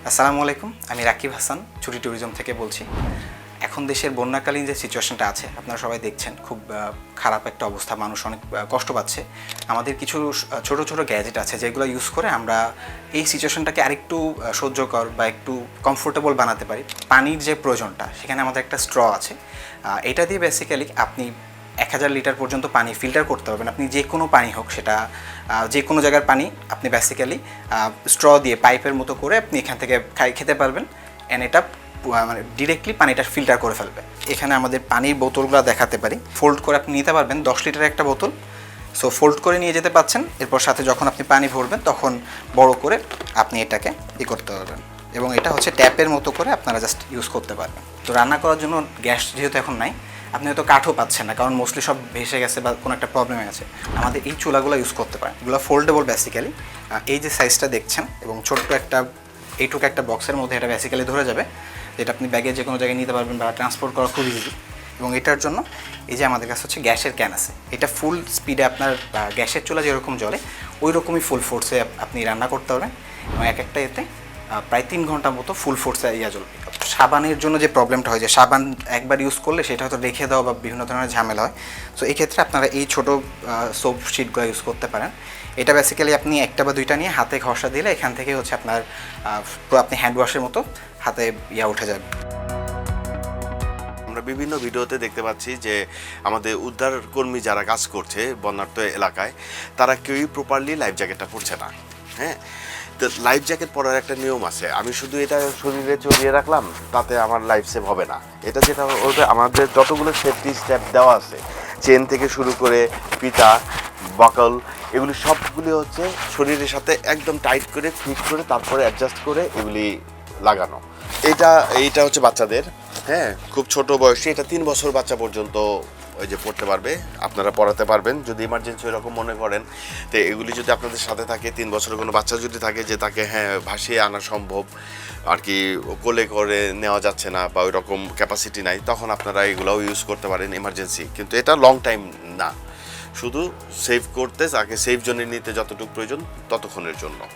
আসসালামু আলাইকুম, আমি রাকিব হাসান ছুটি ট্যুরিজম থেকে বলছি। এখন দেশের বন্যাকালীন যে সিচুয়েশনটা আছে আপনারা সবাই দেখছেন, খুব খারাপ একটা অবস্থা, মানুষ অনেক কষ্ট পাচ্ছে। আমাদের কিছু ছোট ছোট গ্যাজেট আছে যেগুলো ইউজ করে আমরা এই সিচুয়েশনটাকে আরেকটু সহ্যকর বা একটু কমফোর্টেবল বানাতে পারি। পানির যে প্রয়োজনটা, সেখানে আমাদের একটা স্ট্র আছে। এটা দিয়ে বেসিক্যালি আপনি 1000 লিটার পর্যন্ত পানি ফিল্টার করতে পারবেন। আপনি যে কোনো পানি হোক, সেটা যে কোনো জায়গার পানি আপনি বেসিক্যালি স্ট্র দিয়ে পাইপের মতো করে আপনি এখান থেকে খেতে পারবেন। অ্যান্ড এটা মানে ডিরেক্টলি পানিটা ফিল্টার করে ফেলবে। এখানে আমাদের পানির বোতলগুলো দেখাতে পারি, ফোল্ড করে আপনি নিতে পারবেন 10 লিটারের একটা বোতল। সো ফোল্ড করে নিয়ে যেতে পারছেন, এরপর সাথে যখন আপনি পানি ভরবেন তখন বড় করে আপনি এটাকে করতে পারবেন। এবং এটা হচ্ছে ট্যাপের মতো করে আপনারা জাস্ট ইউজ করতে পারবেন। তো রান্না করার জন্য গ্যাস যেহেতু এখন নাই, আপনি হয়তো কাঠও পাচ্ছেন না, কারণ মোস্টলি সব ভেসে গেছে বা কোনো একটা প্রবলেমে আছে, আমাদের এই চুলাগুলো ইউজ করতে পারেন। এগুলো ফোল্ডেবল বেসিক্যালি। এই যে সাইজটা দেখছেন এবং ছোট্ট একটা এইটুকু একটা বক্সের মধ্যে এটা বেসিক্যালি ধরে যাবে, যেটা আপনি ব্যাগে যে কোনো জায়গায় নিতে পারবেন বা ট্রান্সপোর্ট করা খুব ইজি। এবং এটার জন্য এই যে আমাদের কাছে হচ্ছে গ্যাসের ক্যান আছে। এটা ফুল স্পিডে আপনার গ্যাসের চুলা যেরকম জ্বলে ওই রকমই ফুল ফোর্সে আপনি রান্না করতে পারবেন। এবং এক একটা এতে প্রায় 3 ঘন্টার মতো ফুল ফোর্সে জ্বলবে। সাবানের জন্য যে প্রবলেমটা হয়, যে সাবান একবার ইউজ করলে সেটা হয়তো রেখে দেওয়া বা বিভিন্ন ধরনের ঝামেলা হয়, সো এই ক্ষেত্রে আপনারা এই ছোটো সোপ শিটগুলো ইউজ করতে পারেন। এটা বেসিক্যালি আপনি একটা বা দুইটা নিয়ে হাতে ঘষা দিলে এখান থেকে হচ্ছে আপনার পুরো আপনি হ্যান্ড ওয়াশের মতো হাতে উঠে যাবে। আমরা বিভিন্ন ভিডিওতে দেখতে পাচ্ছি যে আমাদের উদ্ধারকর্মী যারা কাজ করছে বন্যার্ত এলাকায়, তারা কেউই প্রপারলি লাইফ জ্যাকেটটা পরছে না। হ্যাঁ, তো লাইফ জ্যাকেট পরার একটা নিয়ম আছে। আমি শুধু এটা শরীরে চড়িয়ে রাখলাম, তাতে আমার লাইফ সেভ হবে না। এটা যেটা ওটা আমাদের যতগুলো সেফটি স্টেপ দেওয়া আছে, চেন থেকে শুরু করে ফিতা, বাকল, এগুলি সবগুলি হচ্ছে শরীরের সাথে একদম টাইট করে ফিট করে তারপরে অ্যাডজাস্ট করে এগুলি লাগানো। এইটা হচ্ছে বাচ্চাদের, হ্যাঁ, খুব ছোট বয়সী, এটা 3 বছর বাচ্চা পর্যন্ত ওই যে পড়তে পারবে, আপনারা পড়াতে পারবেন যদি ইমার্জেন্সি এরকম মনে করেন। তো এগুলি যদি আপনাদের সাথে থাকে, 3 বছরের কোনো বাচ্চা যদি থাকে যে তাকে ভাসিয়ে আনা সম্ভব আর কি, কোলে করে নেওয়া যাচ্ছে না বা ওই রকম ক্যাপাসিটি নাই, তখন আপনারা এগুলোও ইউজ করতে পারেন ইমার্জেন্সি। কিন্তু এটা লং টাইম না, শুধু সেভ করতে, তাকে সেফ জোনে নিতে যতটুকু প্রয়োজন ততক্ষণের জন্য।